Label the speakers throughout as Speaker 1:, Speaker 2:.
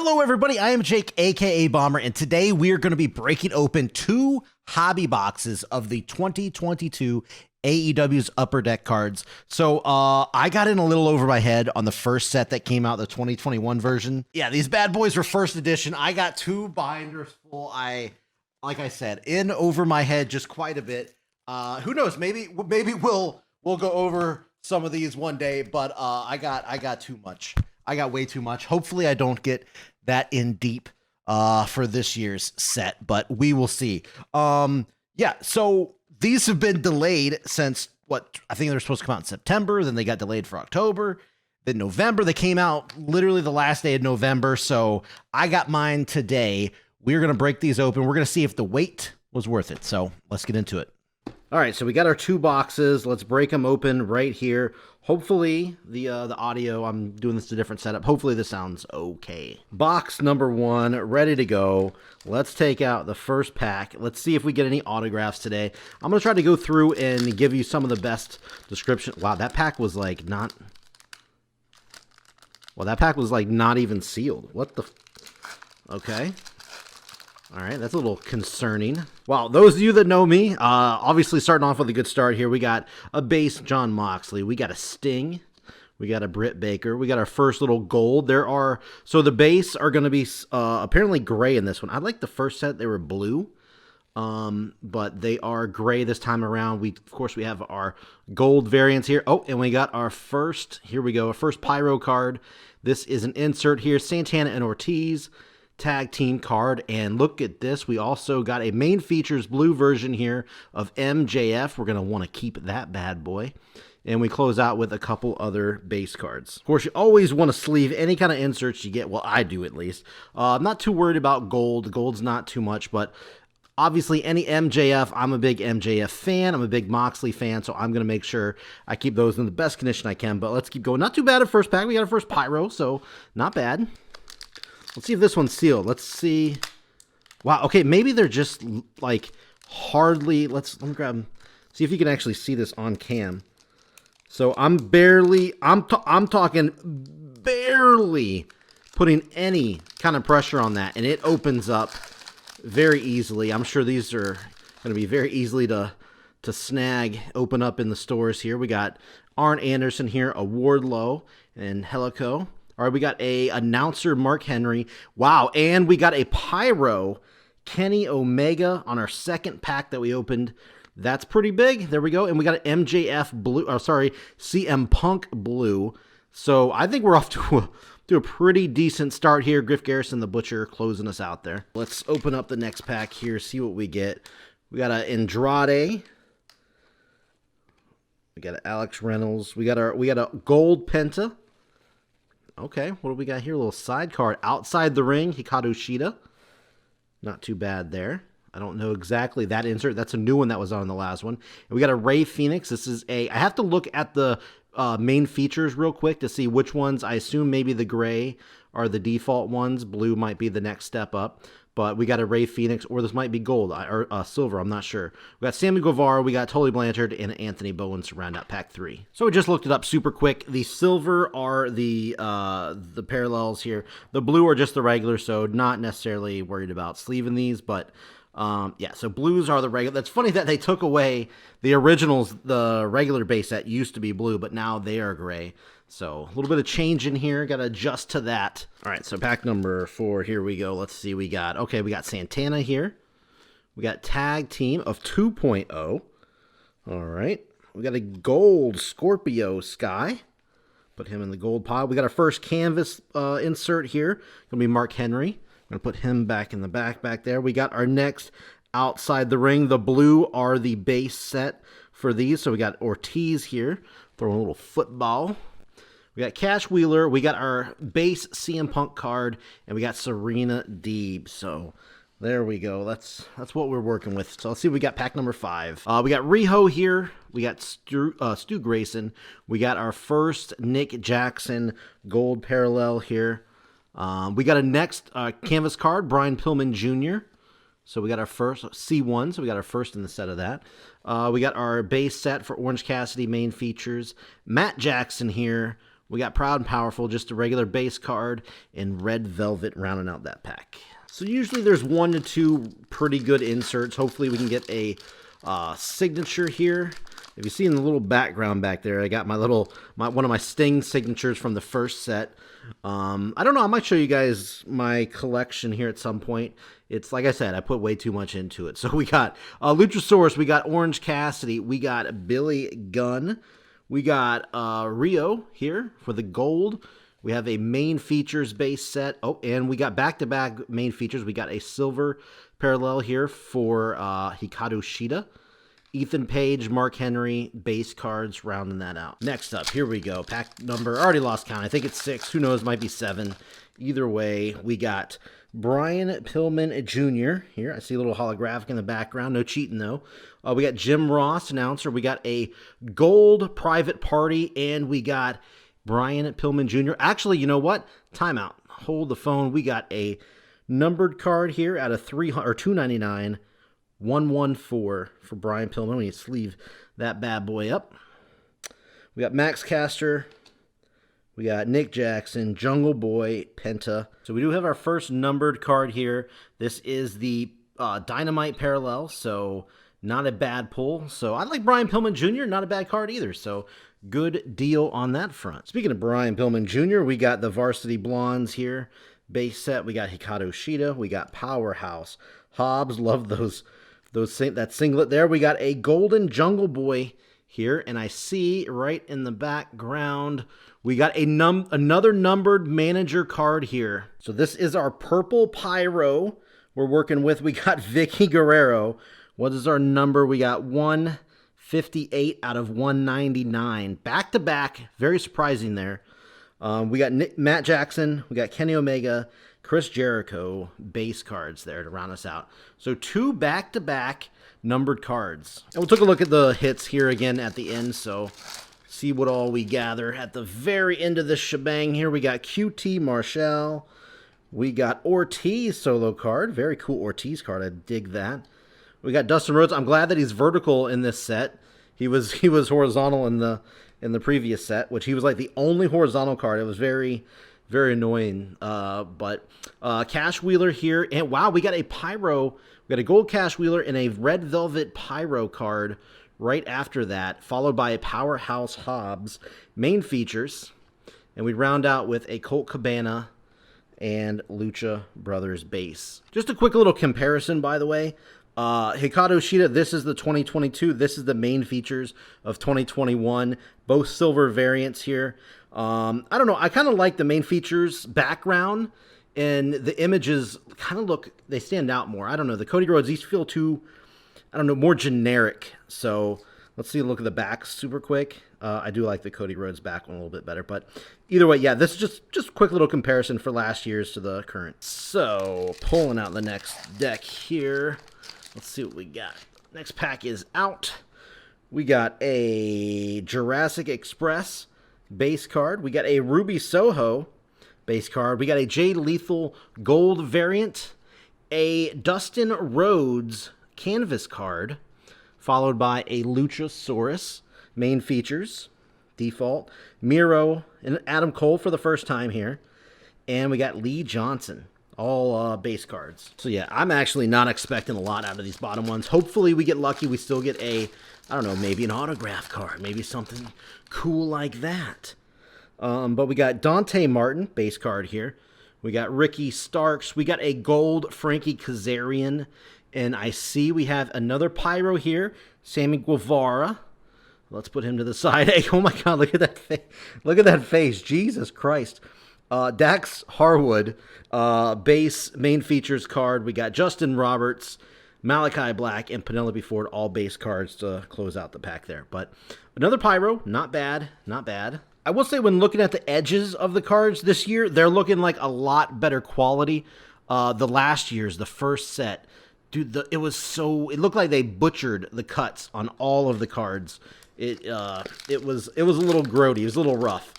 Speaker 1: Hello everybody, I am Jake, aka Bomber, and today we are going to be breaking open 2 hobby boxes of the 2022 AEW's Upper Deck cards. So I got in a little over my head on the first set that came out, the 2021 version. Yeah, these bad boys were first edition. I got 2 binders full. Like I said, in over my head just quite a bit. Who knows? Maybe we'll go over some of these one day, but I got too much. I got way too much. Hopefully I don't get that in deep for this year's set, but we will see. Yeah, so these have been delayed since I think they were supposed to come out in September, then they got delayed for October, then November. They came out literally the last day of November, so I got mine today. We're going to break these open. We're going to see if the wait was worth it, so let's get into it. All right, so we got our 2 boxes. Let's break them open right here. Hopefully, the audio, I'm doing this to a different setup. Hopefully, this sounds okay. Box number 1, ready to go. Let's take out the first pack. Let's see if we get any autographs today. I'm going to try to go through and give you some of the best description. Wow, that pack was like not... Well, that pack was like not even sealed. What the... Okay. All right, that's a little concerning. Well, those of you that know me, obviously starting off with a good start here. We got a base Jon Moxley. We got a Sting. We got a Britt Baker. We got our first little gold. So the base are going to be apparently gray in this one. I like the first set. They were blue, but they are gray this time around. Of course, we have our gold variants here. Oh, and we got our first, here we go, our first Pyro card. This is an insert here, Santana and Ortiz tag team card, and look at this, we also got a main features blue version here of MJF. We're going to want to keep that bad boy, and we close out with a couple other base cards. Of course, you always want to sleeve any kind of inserts you get. Well, I do at least. I'm not too worried about gold. Gold's not too much, but obviously any MJF, I'm a big MJF fan. I'm a big Moxley fan, so I'm going to make sure I keep those in the best condition I can. But let's keep going. Not too bad at first pack. We got our first Pyro, so not bad. Let's see if this one's sealed. Let's see. Wow, okay, maybe they're just like hardly. Let me grab them. See if you can actually see this on cam. So I'm talking barely putting any kind of pressure on that, and it opens up very easily. I'm sure these are going to be very easily to snag, open up in the stores here. We got Arn Anderson here, a Wardlow, and Helico. All right, we got a announcer, Mark Henry. Wow, and we got a Pyro, Kenny Omega on our second pack that we opened. That's pretty big. There we go. And we got an MJF blue, CM Punk blue. So I think we're off to a pretty decent start here. Griff Garrison, the Butcher, closing us out there. Let's open up the next pack here, see what we get. We got an Andrade. We got an Alex Reynolds. We got a gold Penta. Okay, what do we got here? A little side card. Outside the ring, Hikaru Shida. Not too bad there. I don't know exactly that insert. That's a new one that was on the last one. And we got a Rey Fenix. I have to look at the main features real quick to see which ones. I assume maybe the gray are the default ones. Blue might be the next step up. But we got a Rey Fenix, or this might be gold, or silver, I'm not sure. We got Sammy Guevara, we got Tully Blanchard, and Anthony Bowen to round out pack 3. So we just looked it up super quick. The silver are the parallels here. The blue are just the regular, so not necessarily worried about sleeving these, but yeah, so blues are the regular. That's funny that they took away the originals. The regular base set used to be blue, but now they are gray. So a little bit of change in here. Got to adjust to that. All right, so pack number 4. Here we go. Let's see. We got Santana here. We got Tag Team of 2.0. All right. We got a gold Scorpio Sky. Put him in the gold pile. We got our first canvas insert here. Going to be Mark Henry. I'm going to put him back in the back there. We got our next outside the ring. The blue are the base set for these. So we got Ortiz here. Throwing a little football. We got Cash Wheeler, we got our base CM Punk card, and we got Serena Deeb. So there we go. That's what we're working with. So let's see. We got pack number 5. We got Riho here. We got Stu Grayson. We got our first Nick Jackson gold parallel here. We got a next canvas card, Brian Pillman Jr. So we got our first C1, so we got our first in the set of that. We got our base set for Orange Cassidy main features. Matt Jackson here. We got Proud and Powerful, just a regular base card, and Red Velvet rounding out that pack. So usually there's 1 to 2 pretty good inserts. Hopefully we can get a signature here. If you see in the little background back there, I got one of my Sting signatures from the first set. I don't know, I might show you guys my collection here at some point. It's like I said, I put way too much into it. So we got Luchasaurus, we got Orange Cassidy, we got Billy Gunn, we got Rio here for the gold. We have a main features base set. Oh, and we got back-to-back main features. We got a silver parallel here for Hikaru Shida. Ethan Page, Mark Henry, base cards, rounding that out. Next up, here we go. Pack number, already lost count. I think it's 6. Who knows? Might be 7. Either way, we got Brian Pillman Jr. here. I see a little holographic in the background. No cheating, though. We got Jim Ross, announcer. We got a gold private party, and we got Brian Pillman Jr. Actually, you know what? Timeout. Hold the phone. We got a numbered card here out of $299. 114 for Brian Pillman. We need to sleeve that bad boy up. We got Max Caster. We got Nick Jackson, Jungle Boy, Penta. So we do have our first numbered card here. This is the Dynamite parallel, so not a bad pull. So I like Brian Pillman Jr., not a bad card either. So good deal on that front. Speaking of Brian Pillman Jr., we got the Varsity Blondes here. Base set, we got Hikaru Shida. We got Powerhouse. Hobbs, love that singlet there. We got a golden Jungle Boy here, and I see right in the background we got another numbered manager card here. So this is our purple pyro we're working with. We got Vicky Guerrero. What is our number? We got 158 out of 199. Back to back, very surprising there. We got Matt Jackson. We got Kenny Omega. Chris Jericho base cards there to round us out. So 2 back-to-back numbered cards. And we'll take a look at the hits here again at the end, so see what all we gather. At the very end of this shebang here, we got QT Marshall. We got Ortiz solo card. Very cool Ortiz card. I dig that. We got Dustin Rhodes. I'm glad that he's vertical in this set. He was horizontal in the previous set, which he was like the only horizontal card. It was very annoying. But Cash Wheeler here. And wow, we got a Pyro. We got a gold Cash Wheeler and a Red Velvet Pyro card right after that, followed by a Powerhouse Hobbs main features. And we round out with a Colt Cabana and Lucha Brothers base. Just a quick little comparison, by the way. Hikaru Shida, this is the 2022. This is the main features of 2021. Both silver variants here. I don't know. I kind of like the main features background, and the images kind of they stand out more. I don't know. The Cody Rhodes, these feel too, I don't know, more generic. So let's see a look at the back super quick. I do like the Cody Rhodes back one a little bit better. But either way, yeah, this is just a quick little comparison for last year's to the current. So pulling out the next deck here. Let's see what we got. Next pack is out. We got a Jurassic Express base card. We got a Ruby Soho base card. We got a Jay Lethal gold variant. A Dustin Rhodes canvas card. Followed by a Luchasaurus main features. Default. Miro and Adam Cole for the first time here. And we got Lee Johnson. All base cards. So yeah, I'm actually not expecting a lot out of these bottom ones. Hopefully we get lucky. We still get I don't know, maybe an autograph card. Maybe something cool like that. But we got Dante Martin, base card here. We got Ricky Starks. We got a gold Frankie Kazarian. And I see we have another Pyro here. Sammy Guevara. Let's put him to the side. Hey, oh my God, look at that face. Look at that face. Jesus Christ. Dax Harwood, base main features card. We got Justin Roberts, Malachi Black, and Penelope Ford, all base cards to close out the pack there. But another Pyro, not bad, not bad. I will say when looking at the edges of the cards this year, they're looking like a lot better quality. The last year's, the first set, dude, it looked like they butchered the cuts on all of the cards. It was a little grody, it was a little rough.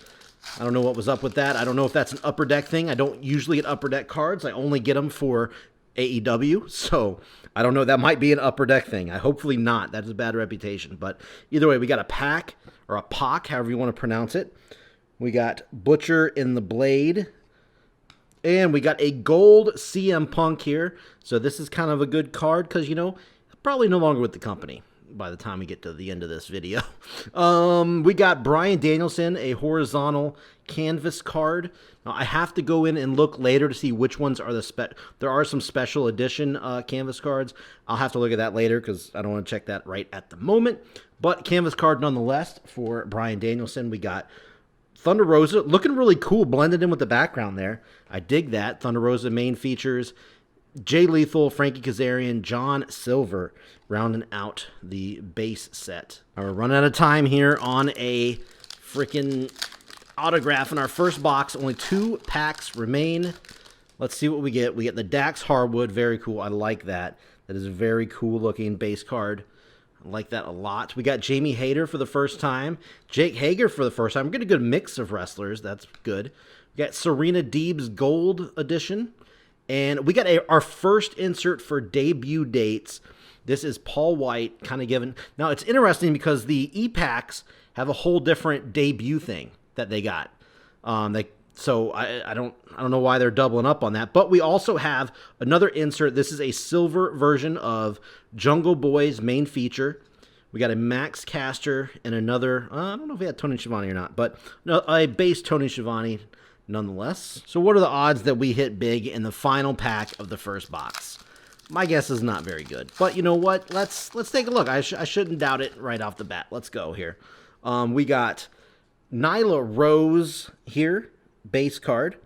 Speaker 1: I don't know what was up with that. I don't know if that's an Upper Deck thing. I don't usually get Upper Deck cards. I only get them for AEW. So I don't know. That might be an Upper Deck thing. Hopefully not. That is a bad reputation. But either way, we got a pack or a POC, however you want to pronounce it. We got Butcher in the Blade. And we got a gold CM Punk here. So this is kind of a good card because, you know, probably no longer with the company by the time we get to the end of this video. We got Bryan Danielson, a horizontal canvas card. Now, I have to go in and look later to see which ones are there are some special edition canvas cards. I'll have to look at that later because I don't want to check that right at the moment. But canvas card nonetheless for Bryan Danielson. We got Thunder Rosa, looking really cool, blended in with the background there. I dig that. Thunder Rosa main features. Jay Lethal, Frankie Kazarian, John Silver, rounding out the base set. All right, we're running out of time here on a freaking autograph in our first box. Only 2 packs remain. Let's see what we get. We get the Dax Harwood. Very cool. I like that. That is a very cool looking base card. I like that a lot. We got Jamie Hayter for the first time. Jake Hager for the first time. We're getting a good mix of wrestlers. That's good. We got Serena Deeb's Gold Edition. And we got our first insert for debut dates. This is Paul White, kind of given. Now, it's interesting because the E-Packs have a whole different debut thing that they got. So I don't know why they're doubling up on that. But we also have another insert. This is a silver version of Jungle Boy's main feature. We got a Max Caster and another, I don't know if we had Tony Schiavone or not, but no, a base Tony Schiavone nonetheless. So what are the odds that we hit big in the final pack of the first box? My guess is not very good. But you know what? Let's take a look. I shouldn't doubt it right off the bat. Let's go here. We got Nyla Rose here, base card.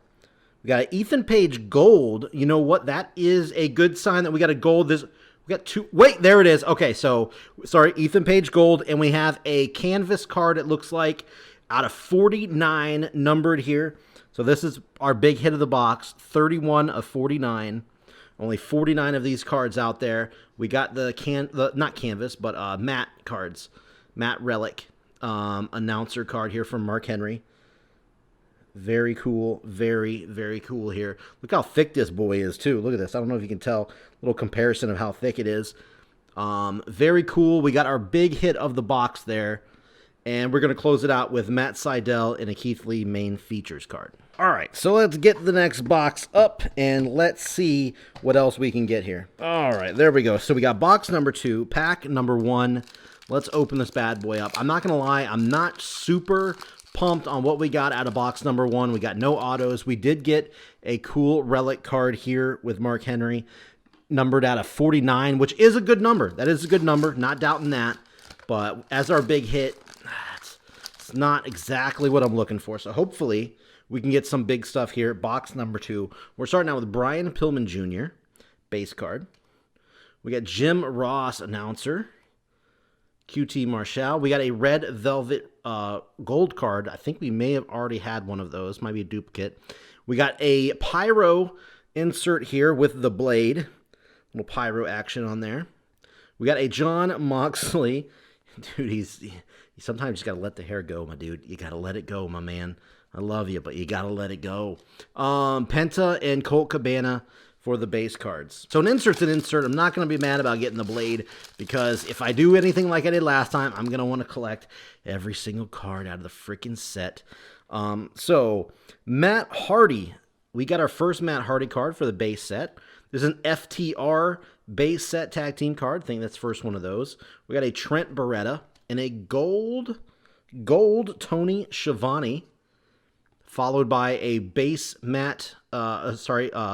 Speaker 1: We got an Ethan Page Gold. You know what? That is a good sign that we got a gold. We got 2. Wait, there it is. Okay, so, sorry, Ethan Page Gold. And we have a canvas card, it looks like, out of 49 numbered here. So this is our big hit of the box, 31 of 49. Only 49 of these cards out there. We got not canvas, but matte cards. Matte Relic announcer card here from Mark Henry. Very cool. Very, very cool here. Look how thick this boy is, too. Look at this. I don't know if you can tell. A little comparison of how thick it is. Very cool. We got our big hit of the box there. And we're going to close it out with Matt Sydal and a Keith Lee main features card. All right, so let's get the next box up, and let's see what else we can get here. All right, there we go. So we got box number 2, pack number 1. Let's open this bad boy up. I'm not going to lie, I'm not super pumped on what we got out of box number 1. We got no autos. We did get a cool relic card here with Mark Henry, numbered out of 49, which is a good number. That is a good number, not doubting that. But as our big hit, it's not exactly what I'm looking for. So hopefully we can get some big stuff here. Box number 2. We're starting out with Brian Pillman Jr., base card. We got Jim Ross, announcer. QT Marshall. We got a red velvet gold card. I think we may have already had one of those. Might be a duplicate. We got a pyro insert here with the blade. Little pyro action on there. We got a John Moxley. Dude, sometimes you just got to let the hair go, my dude. You got to let it go, my man. I love you, but you got to let it go. Penta and Colt Cabana for the base cards. So an insert's an insert. I'm not going to be mad about getting the blade because if I do anything like I did last time, I'm going to want to collect every single card out of the freaking set. So Matt Hardy. We got our first Matt Hardy card for the base set. There's an FTR base set tag team card. I think that's the first one of those. We got a Trent Beretta and a gold Tony Schiavone, followed by a base matte,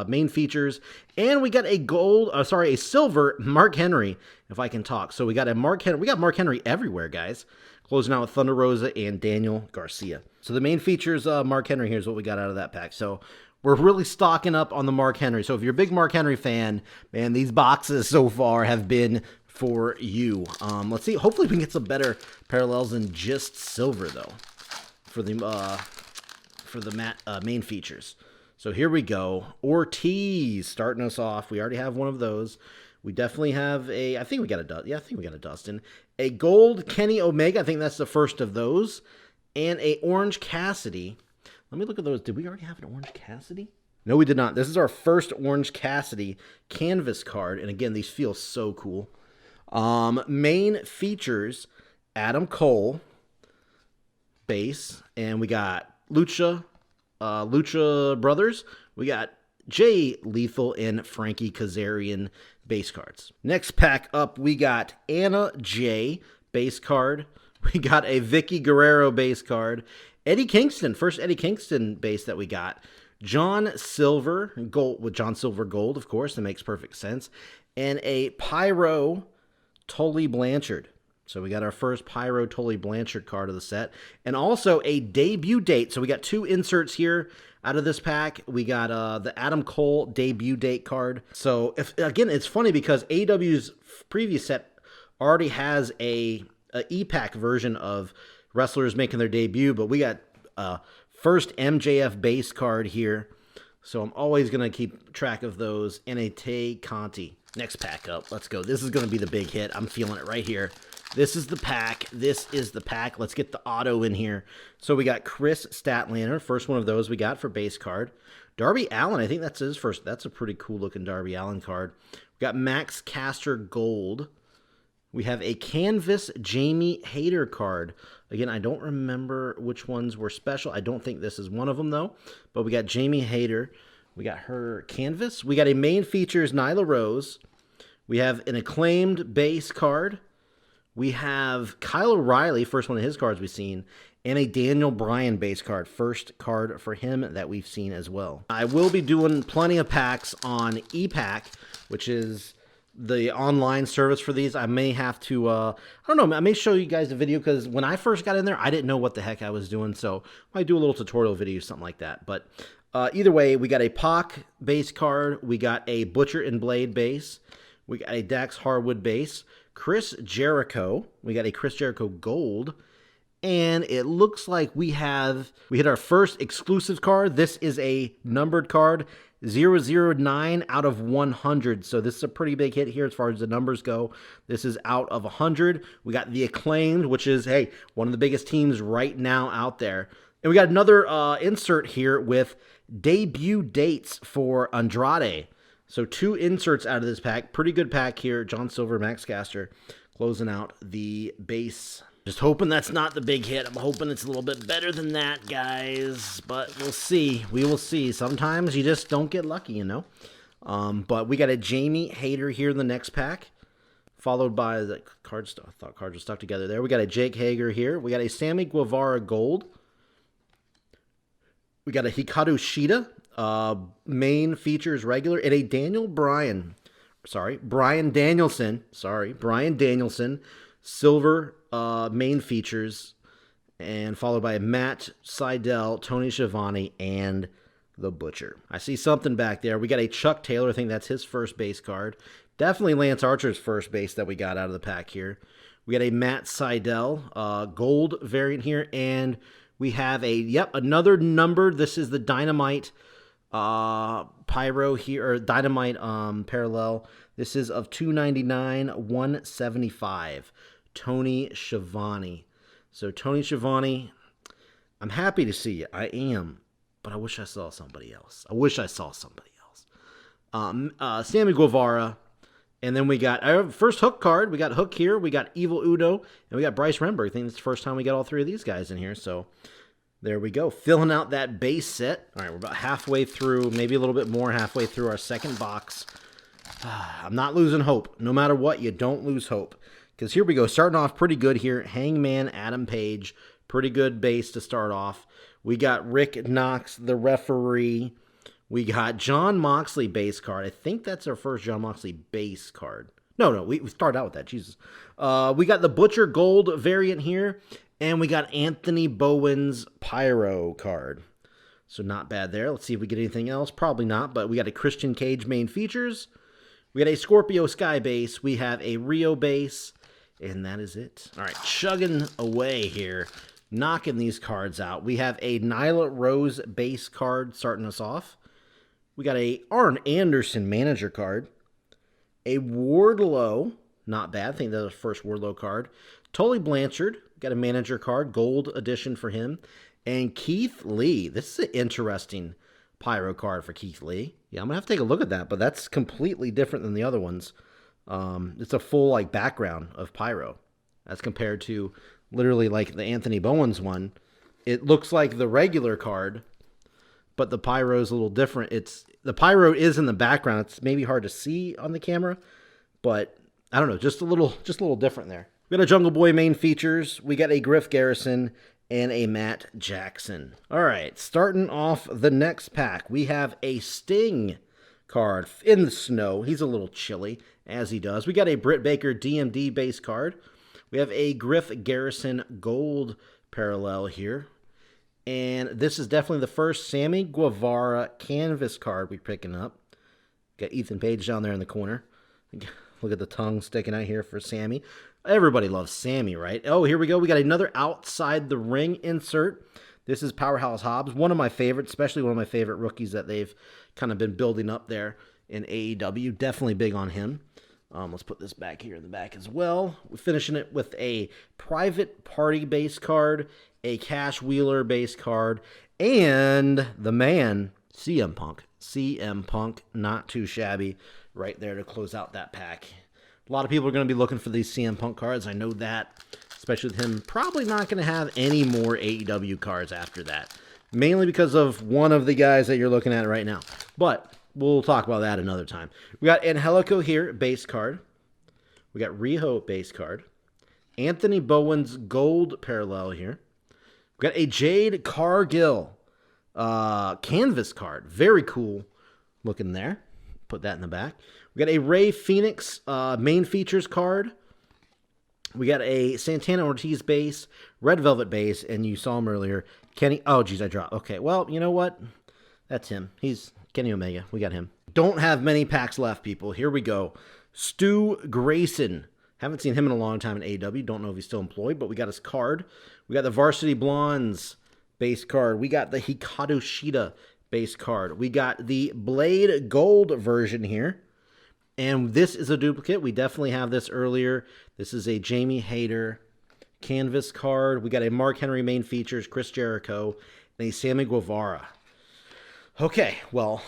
Speaker 1: main features, and we got a silver Mark Henry, if I can talk. So we got Mark Henry everywhere, guys. Closing out with Thunder Rosa and Daniel Garcia. So the main features, Mark Henry, here's what we got out of that pack. So we're really stocking up on the Mark Henry. So if you're a big Mark Henry fan, man, these boxes so far have been for you. Let's see. Hopefully we can get some better parallels than just silver, though, for the matte main features. So here we go. Ortiz starting us off. We already have one of those. We definitely have I think we got a Dustin. A gold Kenny Omega. I think that's the first of those. And a Orange Cassidy. Let me look at those. Did we already have an Orange Cassidy? No, we did not. This is our first Orange Cassidy canvas card. And again, these feel so cool. Main features, Adam Cole, base. And we got Lucha Brothers. We got Jay Lethal and Frankie Kazarian base cards. Next pack up, we got Anna Jay base card. We got a Vicky Guerrero base card. Eddie Kingston, first Eddie Kingston base that we got. John Silver gold, with John Silver gold, of course, that makes perfect sense. And a Pyro Tully Blanchard. So we got our first Pyro Tully Blanchard card of the set. And also a debut date. So we got 2 inserts here out of this pack. We got the Adam Cole debut date card. So, again, it's funny because AEW's previous set already has a E-Pack version of wrestlers making their debut, but we got first MJF base card here. So I'm always going to keep track of those. And a Tay Conti. Next pack up. Let's go. This is going to be the big hit. I'm feeling it right here. This is the pack. This is the pack. Let's get the auto in here. So we got Chris Statlander. First one of those we got for base card. Darby Allin. I think that's his first. That's a pretty cool looking Darby Allin card. We got Max Caster Gold. We have a Canvas Jamie Hayter card. Again, I don't remember which ones were special. I don't think this is one of them, though. But we got Jamie Hayter. We got her Canvas. We got a main features Nyla Rose. We have an acclaimed base card. We have Kyle O'Reilly, first one of his cards we've seen, and a Daniel Bryan base card, first card for him that we've seen as well. I will be doing plenty of packs on E-Pack, which is the online service for these. I may have to, I don't know, I may show you guys a video because when I first got in there, I didn't know what the heck I was doing, so I might do a little tutorial video, something like that. But either way, we got a Pac base card, we got a Butcher and Blade base, we got a Dax Harwood base, Chris Jericho. We got a Chris Jericho gold. And it looks like we hit our first exclusive card. This is a numbered card, 009 out of 100. So this is a pretty big hit here as far as the numbers go. This is out of 100. We got the Acclaimed, which is, hey, one of the biggest teams right now out there. And we got another insert here with debut dates for Andrade. So 2 inserts out of this pack. Pretty good pack here. John Silver, Max Caster, closing out the base. Just hoping that's not the big hit. I'm hoping it's a little bit better than that, guys. But we'll see. We will see. Sometimes you just don't get lucky, you know. But we got a Jamie Hayter here in the next pack. Followed by the cards. I thought cards were stuck together there. We got a Jake Hager here. We got a Sammy Guevara gold. We got a Hikaru Shida. Main features regular, and a Brian Danielson, silver main features, and followed by Matt Sydal, Tony Schiavone, and the Butcher. I see something back there. We got a Chuck Taylor. I think that's his first base card. Definitely Lance Archer's first base that we got out of the pack here. We got a Matt Sydal gold variant here, and we have another numbered. This is the Dynamite Pyro here, or Dynamite parallel. This is of 299, 175. Tony Schiavone. So Tony Schiavone, I'm happy to see you. I am, but I wish I saw somebody else. Sammy Guevara. And then we got our first Hook card. We got Hook here. We got Evil Udo. And we got Bryce Rember. I think it's the first time we got all 3 of these guys in here. So there we go. Filling out that base set. All right, we're about halfway through, maybe a little bit more, halfway through our second box. I'm not losing hope. No matter what, you don't lose hope. Because here we go. Starting off pretty good here. Hangman Adam Page. Pretty good base to start off. We got Rick Knox, the referee. We got John Moxley base card. I think that's our first John Moxley base card. No, we started out with that. Jesus. We got the Butcher Gold variant here. And we got Anthony Bowen's Pyro card. So not bad there. Let's see if we get anything else. Probably not, but we got a Christian Cage main features. We got a Scorpio Sky base. We have a Rio base. And that is it. All right, chugging away here. Knocking these cards out. We have a Nyla Rose base card starting us off. We got a Arn Anderson manager card. A Wardlow. Not bad. I think that's the first Wardlow card. Tully Blanchard. Got a manager card. Gold edition for him. And Keith Lee. This is an interesting Pyro card for Keith Lee. Yeah, I'm going to have to take a look at that, but that's completely different than the other ones. It's a full background of Pyro. As compared to literally the Anthony Bowens one. It looks like the regular card, but the pyro is a little different. The pyro is in the background. It's maybe hard to see on the camera, but I don't know, just a little different there. We got a Jungle Boy main features. We got a Griff Garrison and a Matt Jackson. All right, starting off the next pack, we have a Sting card in the snow. He's a little chilly, as he does. We got a Britt Baker DMD base card. We have a Griff Garrison gold parallel here. And this is definitely the first Sammy Guevara canvas card we're picking up. Got Ethan Page down there in the corner. Look at the tongue sticking out here for Sammy. Everybody loves Sammy, right? Oh, here we go. We got another outside the ring insert. This is Powerhouse Hobbs, one of my favorites, especially one of my favorite rookies that they've kind of been building up there in AEW. Definitely big on him. Let's put this back here in the back as well. We're finishing it with a Private Party base card, a Cash Wheeler base card, and the man, CM Punk. CM Punk, not too shabby right there to close out that pack. A lot of people are going to be looking for these CM Punk cards. I know that, especially with him probably not going to have any more AEW cards after that, mainly because of one of the guys that you're looking at right now. But we'll talk about that another time. We got Angelico here, base card. We got Riho base card. Anthony Bowen's gold parallel here. We got a Jade Cargill canvas card. Very cool looking there. Put that in the back. We got a Ray Phoenix main features card. We got a Santana Ortiz base, Red Velvet base, and you saw him earlier. Kenny. Oh, geez, I dropped. Okay, well, you know what? That's him. He's Kenny Omega. We got him. Don't have many packs left, people. Here we go. Stu Grayson. Haven't seen him in a long time in AEW. Don't know if he's still employed, but we got his card. We got the Varsity Blondes base card. We got the Hikaru Shida base card. We got the Blade Gold version here. And this is a duplicate. We definitely have this earlier. This is a Jamie Hayter canvas card. We got a Mark Henry main features, Chris Jericho, and a Sammy Guevara. Okay, well,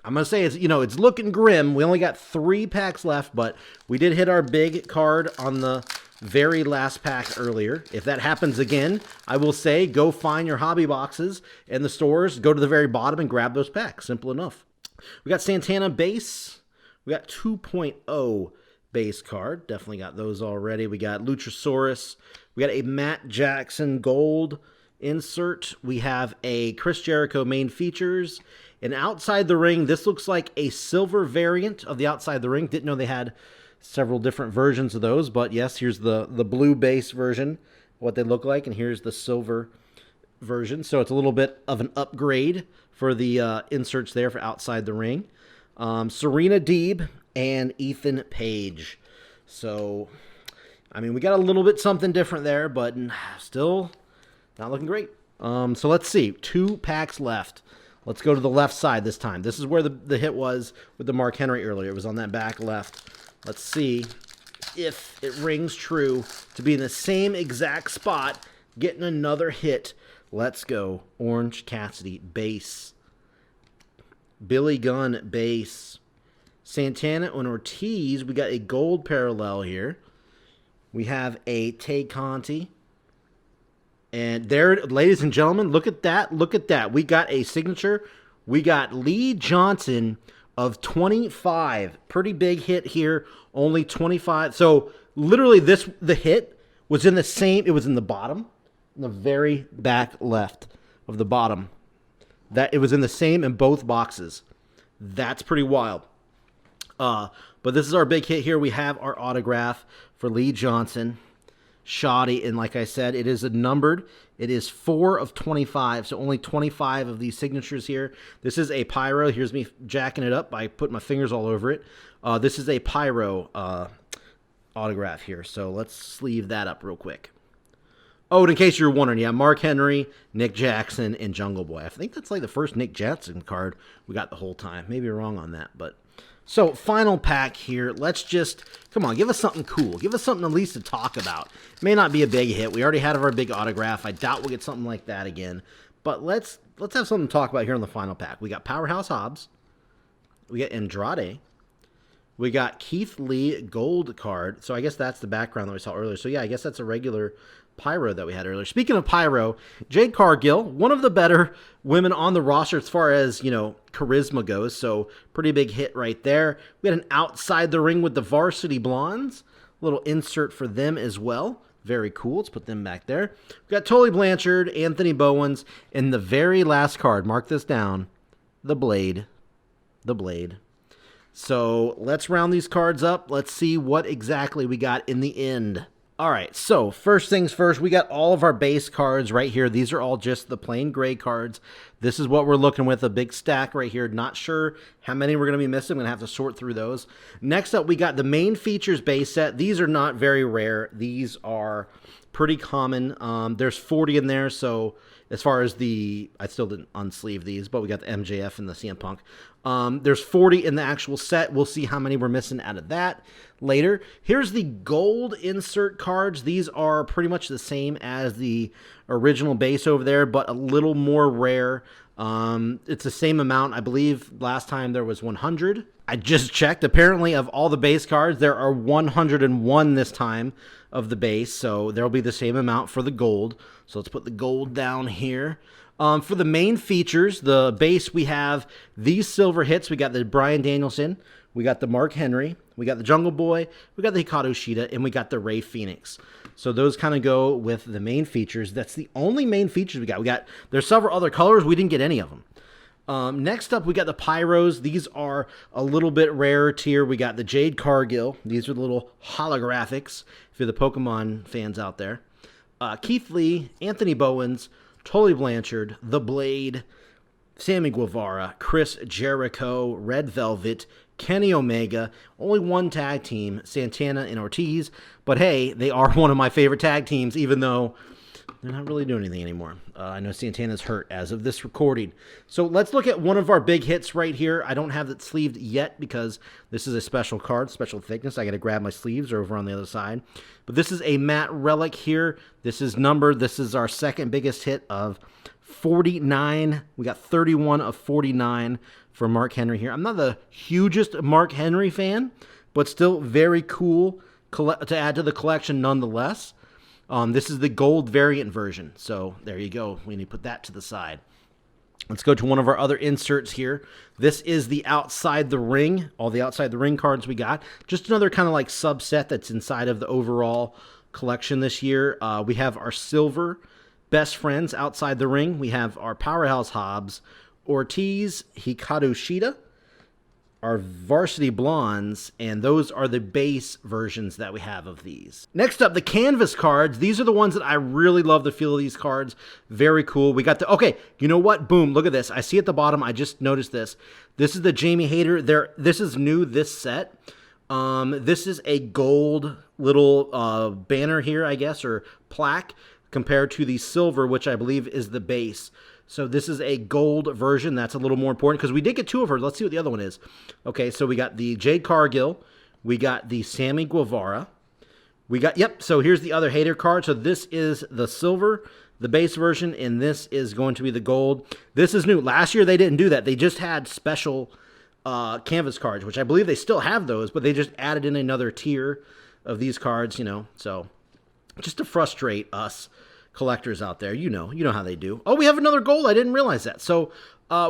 Speaker 1: I'm going to say it's looking grim. We only got 3 packs left, but we did hit our big card on the very last pack earlier. If that happens again, I will say go find your hobby boxes in the stores, go to the very bottom and grab those packs. Simple enough. We got Santana base. We got 2.0 base card. Definitely got those already. We got Luchasaurus. We got a Matt Jackson gold insert. We have a Chris Jericho main features. And outside the ring, this looks like a silver variant of the outside the ring. Didn't know they had several different versions of those. But yes, here's the blue base version, what they look like. And here's the silver version. So it's a little bit of an upgrade for the inserts there for outside the ring. Serena Deeb and Ethan Page. So, I mean, we got a little bit something different there, but still not looking great. So let's see. 2 packs left. Let's go to the left side this time. This is where the hit was with the Mark Henry earlier. It was on that back left. Let's see if it rings true to be in the same exact spot, getting another hit. Let's go. Orange Cassidy base. Billy Gunn base. Santana and Ortiz. We got a gold parallel here. We have a Tay Conti. And there, ladies and gentlemen, look at that. Look at that. We got a signature. We got Lee Johnson of 25. Pretty big hit here. Only 25. So literally the hit was in the same. It was in the bottom. In the very back left of the bottom. That it was in the same in both boxes. That's pretty wild. But this is our big hit here. We have our autograph for Lee Johnson. Shoddy, and like I said, it is a numbered. It is 4 of 25, so only 25 of these signatures here. This is a Pyro. Here's me jacking it up by putting my fingers all over it. This is a Pyro autograph here, so let's sleeve that up real quick. Oh, and in case you're wondering, yeah, Mark Henry, Nick Jackson, and Jungle Boy. I think that's like the first Nick Jackson card we got the whole time. Maybe you're wrong on that, but... So, final pack here. Let's just, come on, give us something cool. Give us something at least to talk about. It may not be a big hit. We already had our big autograph. I doubt we'll get something like that again. But let's have something to talk about here in the final pack. We got Powerhouse Hobbs. We got Andrade. We got Keith Lee gold card. So I guess that's the background that we saw earlier. So yeah, I guess that's a regular Pyro that we had earlier. Speaking of Pyro, Jade Cargill, one of the better women on the roster as far as, charisma goes. So pretty big hit right there. We had an outside the ring with the Varsity Blondes. Little insert for them as well. Very cool. Let's put them back there. We got Tully Blanchard, Anthony Bowens, and the very last card. Mark this down. The Blade. The Blade. So let's round these cards up. Let's see what exactly we got in the end. All right, so first things first, we got all of our base cards right here. These are all just the plain gray cards. This is what we're looking with, a big stack right here. Not sure how many we're going to be missing. I'm going to have to sort through those. Next up, we got the main features base set. These are not very rare. These are pretty common. There's 40 in there, so as far as I still didn't unsleeve these, but we got the MJF and the CM Punk. There's 40 in the actual set. We'll see how many we're missing out of that later. Here's the gold insert cards. These are pretty much the same as the original base over there, but a little more rare. It's the same amount. I believe last time there was 100. I just checked. Apparently, of all the base cards, there are 101 this time of the base, so there'll be the same amount for the gold. So let's put the gold down here. For the main features, the base, we have these silver hits. We got the Bryan Danielson, we got the Mark Henry, we got the Jungle Boy, we got the Hikaru Shida, and we got the Rey Fenix. So those kind of go with the main features. That's the only main features we got. There's several other colors. We didn't get any of them. Next up, we got the Pyros. These are a little bit rarer tier. We got the Jade Cargill. These are the little holographics, if you're the Pokemon fans out there. Keith Lee, Anthony Bowens, Tully Blanchard, The Blade, Sammy Guevara, Chris Jericho, Red Velvet, Kenny Omega. Only one tag team, Santana and Ortiz. But hey, they are one of my favorite tag teams, even though they're not really doing anything anymore. I know Santana's hurt as of this recording. So let's look at one of our big hits right here. I don't have it sleeved yet because this is a special card, special thickness. I got to grab my sleeves over on the other side. But this is a matte relic here. This is numbered. This is our second biggest hit of 49. We got 31 of 49 for Mark Henry here. I'm not the hugest Mark Henry fan, but still very cool to add to the collection nonetheless. This is the gold variant version. So there you go. We need to put that to the side. Let's go to one of our other inserts here. This is the Outside the Ring. All the Outside the Ring cards we got. Just another kind of like subset that's inside of the overall collection this year. We have our silver best friends Outside the Ring. We have our Powerhouse Hobbs, Ortiz, Hikaru Shida, our Varsity Blondes, and those are the base versions that we have of these. Next up, the canvas cards. These are the ones that I really love the feel of these cards. Very cool. We got the, okay, you know what? Boom, look at this. I see at the bottom, I just noticed this. This is the Jamie Hayter. This is new, this set. This is a gold little banner here, I guess, or plaque, compared to the silver, which I believe is the base. So this is a gold version. That's a little more important because we did get two of her. Let's see what the other one is. Okay, so we got the Jade Cargill. We got the Sammy Guevara. We got, yep, so here's the other Hater card. So this is the silver, the base version, and this is going to be the gold. This is new. Last year they didn't do that. They just had special canvas cards, which I believe they still have those, but they just added in another tier of these cards, you know, so just to frustrate us collectors out there. You know how they do. Oh, we have another gold. I didn't realize that. So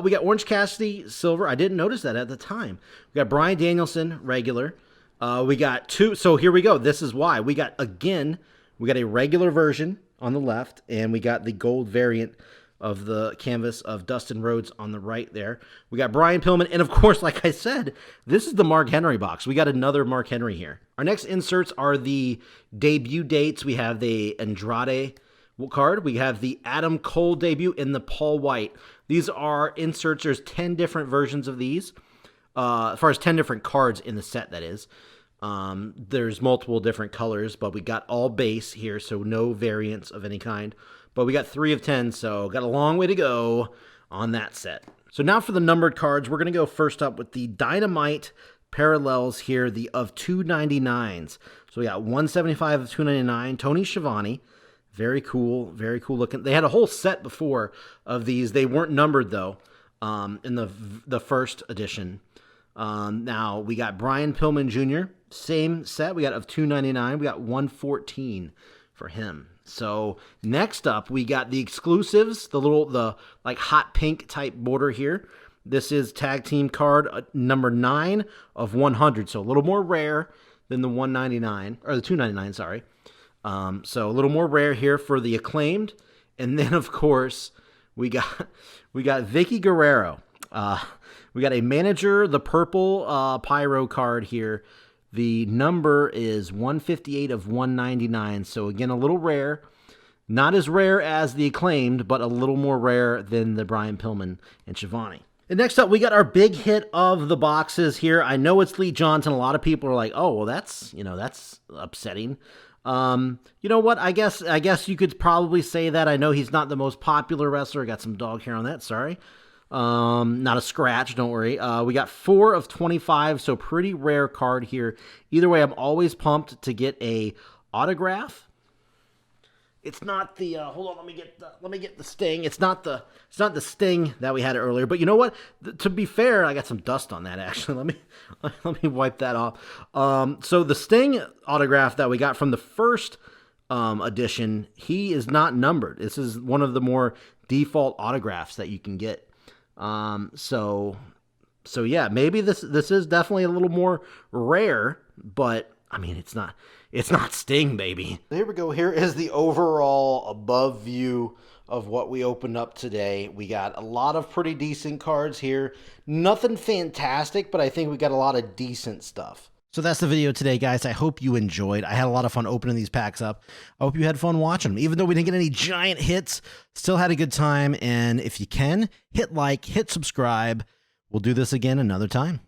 Speaker 1: we got Orange Cassidy silver. I didn't notice that at the time. We got Bryan Danielson regular. We got two. So here we go. This is why. We got a regular version on the left, and we got the gold variant of the canvas of Dustin Rhodes on the right there. We got Brian Pillman, and of course, like I said, this is the Mark Henry box. We got another Mark Henry here. Our next inserts are the debut dates. We have the Andrade card. We have the Adam Cole debut in the Paul White. These are inserts. There's 10 different versions of these. As far as 10 different cards in the set, that is. There's multiple different colors, but we got all base here, so no variants of any kind. But we got 3 of 10, so got a long way to go on that set. So now for the numbered cards, we're going to go first up with the Dynamite parallels here, the of 299s. So we got 175 of 299, Tony Schiavone. Very cool looking. They had a whole set before of these. They weren't numbered though, in the first edition Now we got Brian Pillman Jr. Same set. We got of 299. We got 114 for him. So next up, we got the exclusives, the like hot pink type border here. This is tag team card number 9 of 100. So a little more rare than the 199 or the 299. Sorry. So a little more rare here for the Acclaimed. And then of course we got Vicky Guerrero. We got a manager, the purple pyro card here. The number is 158 of 199. So again, a little rare. Not as rare as the Acclaimed, but a little more rare than the Brian Pillman and Shivani. And next up, we got our big hit of the boxes here. I know it's Lee Johnson. A lot of people are like, oh, well, that's upsetting. You know what? I guess you could probably say that. I know he's not the most popular wrestler. Got some dog hair on that. Sorry. Not a scratch, don't worry. We got 4 of 25, so pretty rare card here. Either way, I'm always pumped to get a autograph. It's not the hold on, let me get the Sting. It's not the Sting that we had earlier. But you know what? To be fair, I got some dust on that actually. Let me wipe that off. So the Sting autograph that we got from the first edition, he is not numbered. This is one of the more default autographs that you can get. So yeah, maybe this is definitely a little more rare, but I mean, it's not Sting, baby. Here we go. Here is the overall above view of what we opened up today. We got a lot of pretty decent cards here. Nothing fantastic, but I think we got a lot of decent stuff. So that's the video today, guys. I hope you enjoyed. I had a lot of fun opening these packs up. I hope you had fun watching them. Even though we didn't get any giant hits, still had a good time. And if you can, hit like, hit subscribe. We'll do this again another time.